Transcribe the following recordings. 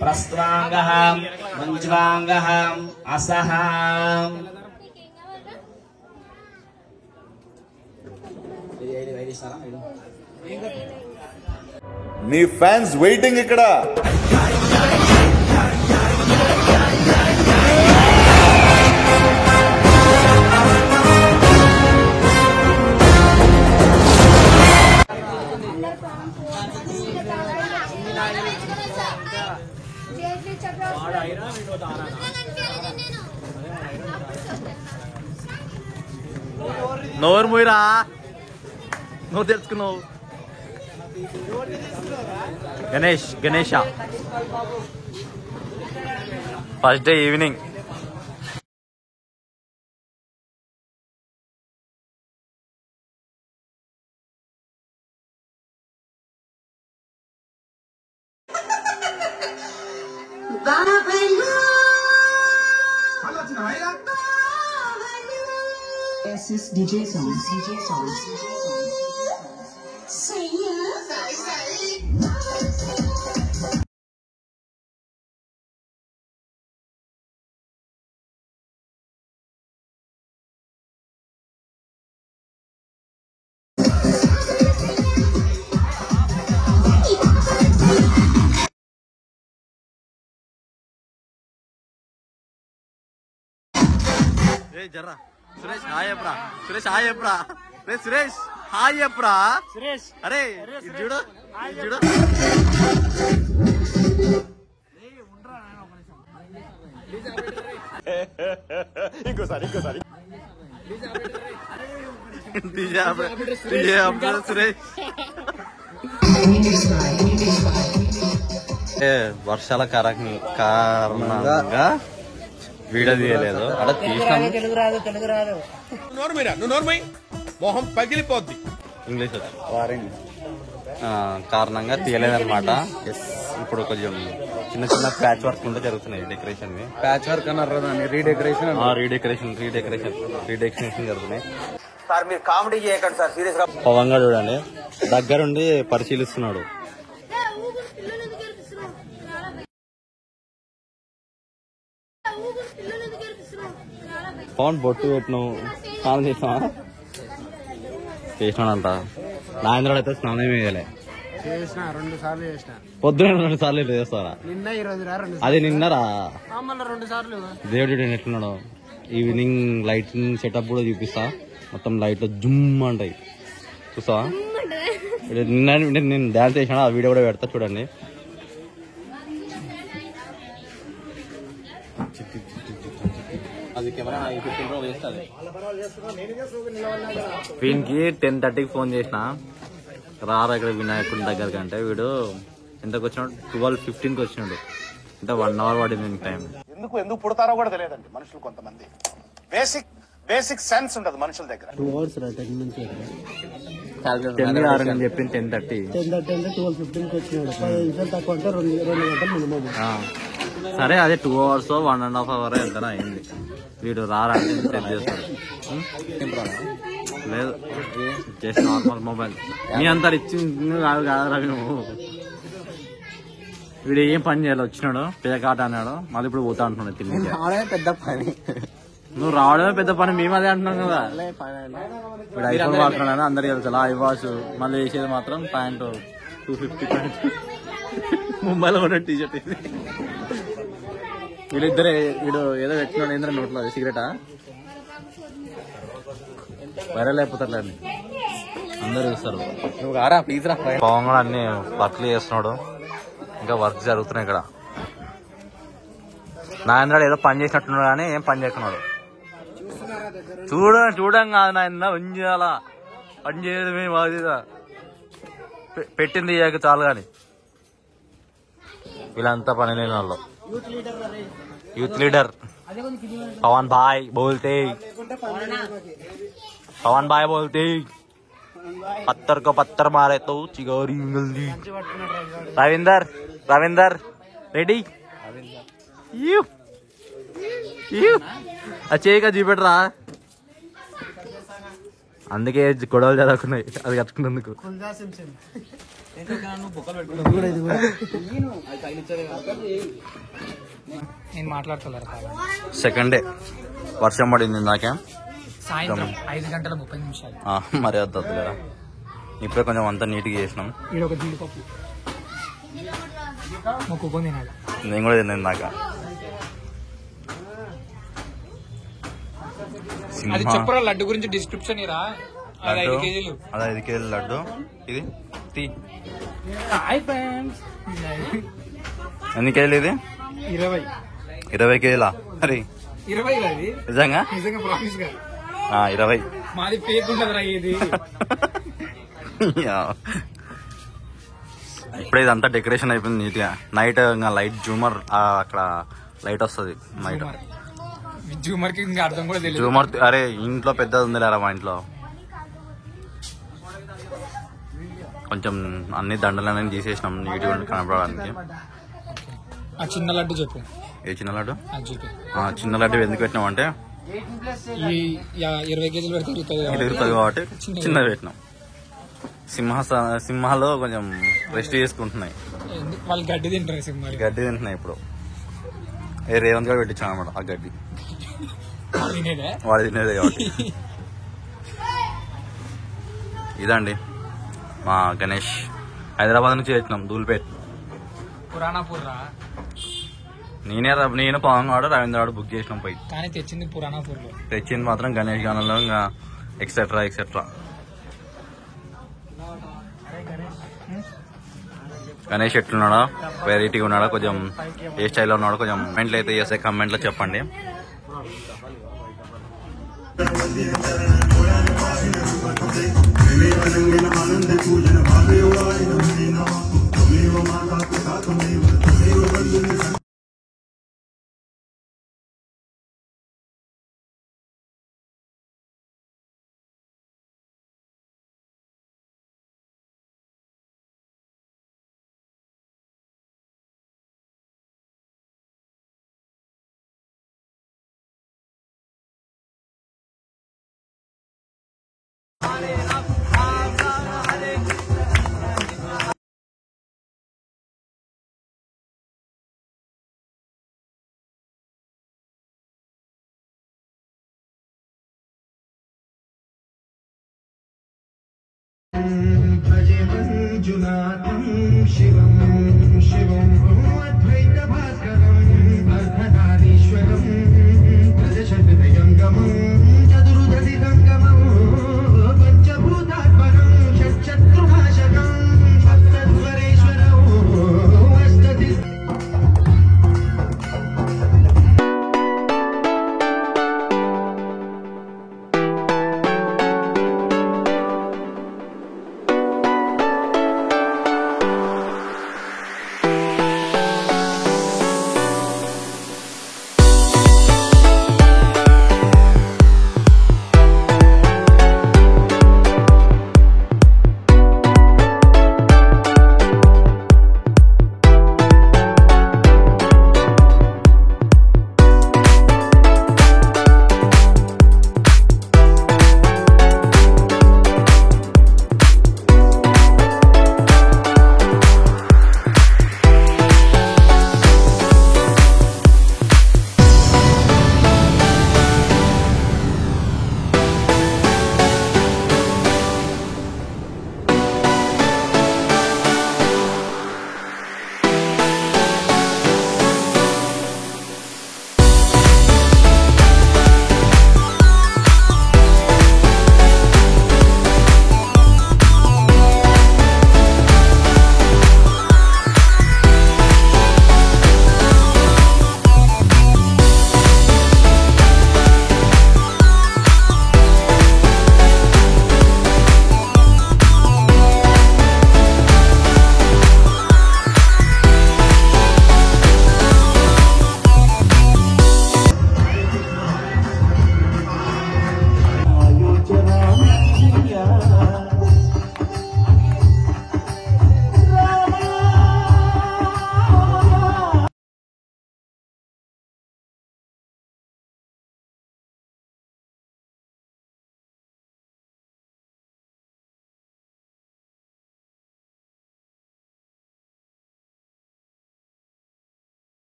ప్రస్వాంగః మంజ్వాంగః అసహ. నీ fans waiting ఇక్కడ. నోరు మూయరా, నువ్వు తెలుసుకున్నావు. Ganesha first day evening. DJ songs. జర్రా సురేష్ హాయ్ చెప్పరా, సురేష్ హాయ్ చెప్పరా, రే సురేష్ హాయ్ చెప్పరా. సురేష్ అరే చూడు చూడు. ఇంకోసారి సురేష్. వర్షాల కారణంగా వీడియో తీయలేదు. అలా తీసినాము. మొహం పగిలిపోద్ది. ఇంగ్లీష్ కారణంగా తీయలేదన్నమాట. ఇప్పుడు కొంచెం చిన్న చిన్న ప్యాచ్ వర్క్ ఉంటే జరుగుతున్నాయి. డెకరేషన్ ప్యాచ్ వర్క్ అన్నారు రీడెకరేషన్ జరుగుతున్నాయి. సార్ మీరు కామెడీ చేయకండి సార్, సీరియస్ గా. పవన్ గారు చూడండి దగ్గరుండి పరిశీలిస్తున్నాడు. పవన్ బొట్టు పెట్టినావు, స్నానం చేసినాడంట. నాయంద్రుడు అయితే స్నానం వేయలే. చేసిన 2 సార్లు చేసిన. పొద్దున 2 సార్లు చేస్తారా? నిన్న ఈ రోజు అది నిన్నరా? 2 సార్లు. దేవుడు ఎట్లున్నాడు. ఈవినింగ్ లైటింగ్ సెటప్ కూడా చూపిస్తా. మొత్తం లైట్ జుమ్ అంటాయి చూసావా? నిన్న నేను డాన్స్ చేసినా, ఆ వీడియో కూడా పెడతా చూడండి. అది కెమెరా వీనికి 10:30కి ఫోన్ చేసిన, రారా ఇక్కడ వినాయకుడి దగ్గర కంటే. వీడు ఎంతకు వచ్చినాడు? 12:15కి వచ్చినాడు. అంటే 1 అవర్ పడింది టైం. ఎందుకు పుడతారో కూడా తెలియదండి మనుషులు. కొంతమంది బేసిక్ సెన్స్ ఉండదు మనుషుల దగ్గర. 2 hours 10 నుంచి 10 నేను చెప్పింది 10:30 అంటే 12:15కి వచ్చినాడు. 10 నిమిషాలు తక్కువ అంటే 2 గంటలు మినిమం. సరే అదే 2 hours 1.5 hour ఎంత అయింది. వీడు రారా సెట్ చేస్తాడు. లేదు జస్ట్ నార్మల్ మొబైల్. మీ అంతా ఇచ్చింది కాదు కాదురా మేము. వీడు ఏం పని చేయాలి, వచ్చినాడు పేకాట అన్నాడు, మళ్ళీ ఇప్పుడు పోతా అంటున్నాడు తిరిగి. పెద్ద పని. నువ్వు రావడమే పెద్ద పని, మేము అదే అంటున్నాం కదా. ఇప్పుడు ఐఫోన్ వాడుతున్నాడు అందరికి తెలుసు. ఐవాష్ మళ్ళీ వేసేది మాత్రం ప్యాంటు 250 ప్యాంట్. ముంబైలో ఉన్న టీషర్ట్ ఇది. వీళ్ళిద్దరే. వీడు ఏదో పెట్టినాడు ఏంద్ర నోట్లో, సిగరెటా? వైరల్ అయిపోతారులేండి, అందరు చూస్తారు. నువ్వు కారా ప్లీజ్ రా. పవన్ కూడా అన్ని వర్క్లు చేస్తున్నాడు, ఇంకా వర్క్ జరుగుతున్నాయి ఇక్కడ. నాయన ఏదో పని చేసినట్టున్నాడు కానీ ఏం పని చేస్తున్నాడు. చూడం కాదు నాయన, పని చేయాలా? పని చేయదు మేము బాధ్యత. పెట్టింది ఇయ్యాక చాలు కానీ. వీళ్ళంతా పని లేని వాళ్ళు. యూత్ లీడర్ పవన్ భాయ్ బోల్తే, पवन भाई बोलते पत्थर को पत्थर मारे तो चिगोरी जल्दी. रविंदर रेडी? अच्छे का जी बेट रहा అందుకే గొడవలు జరుగుతున్నాయి అది కట్టుకున్నందుకు. నేను మాట్లాడుతున్నారు సెకండ్ డే వర్షం పడింది ఇందాకే. సాయంత్రం 5:30 మరి వద్దులేరా, ఇప్పుడే కొంచెం అంతా నీట్గా చేసినాం. ఇక్కడ ఒక జీడిపప్పు మా కుప్పం తినాలి. నేను కూడా తిన్నాను ఇందాక. అది చెప్పరా లడ్డు గురించి డిస్క్రిప్షన్ ఇరా. అది 5 కేజీలు. అది 5 కేజీలు లడ్డు. ఇది హాయ్ ఫ్రెండ్స్. ఎన్ని కేజీలు ఇది? 20 కేజీలా? మరి 20 అది నిజంగా ప్రామిస్ గా 20. మాది ఫేక్ ఉండదురా ఇది. ఇప్పుడే ఇదంతా డెకరేషన్ అయిపోయింది నీట్ గా. నైట్ ఇంకా లైట్ జూమర్ అక్కడ లైట్ వస్తుంది నైట్. జూమర్ కి ఇంకా అర్థం కూడా తెలియదు. జూమర్ అరే ఇంట్లో పెద్దది ఉంది లేరా మా ఇంట్లో. కొంచెం అన్ని దండలన్నీ తీసేసినాం నీట్ గా కనపడడానికి. ఆ చిన్న లడ్డు చెప్పు. ఏ చిన్న లడ్డు? చిన్న లడ్డు ఎందుకు పెట్టినాం అంటే ఈ 20 కేజీలు పెడితే తిరుగుతుంది కాబట్టి చిన్నది పెట్టినాం. సింహాలు కొంచెం రెస్ట్ చేసుకుంటున్నాయి. వాళ్ళు గడ్డి తింటారు. సింహాలు గడ్డి తింటున్నాయి ఇప్పుడు. రేవంత్ గారు పెట్టించాను అనమాట ఆ గడ్డి. వాడు తినేదే కాబట్టి. ఇదండి మా గణేష్. హైదరాబాద్ నుంచి వచ్చినాం ధూల్పేట్. పురాణాపూర్ రా. నేను పవన్ వాడు రవీంద్ర వాడు బుక్ చేసినాం పోయి. కానీ తెచ్చింది పురాణాపూర్ లో. తెచ్చింది మాత్రం గణేష్ గానంలో ఇంకా ఎక్సెట్రా ఎక్సెట్రా. గణేష్ ఎట్లున్నాడో, వెరైటీగా ఉన్నాడో, కొంచెం ఏ స్టైల్లో ఉన్నాడో కొంచెం కామెంట్లు అయితే చేస్తే కామెంట్లో చెప్పండి.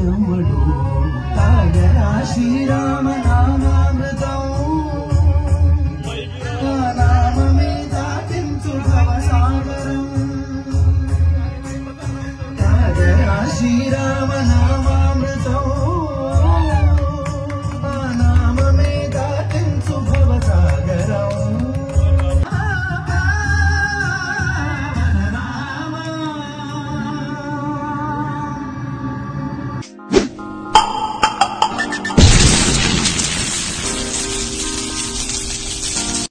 ఎవడు తాగరా శ్రీరామ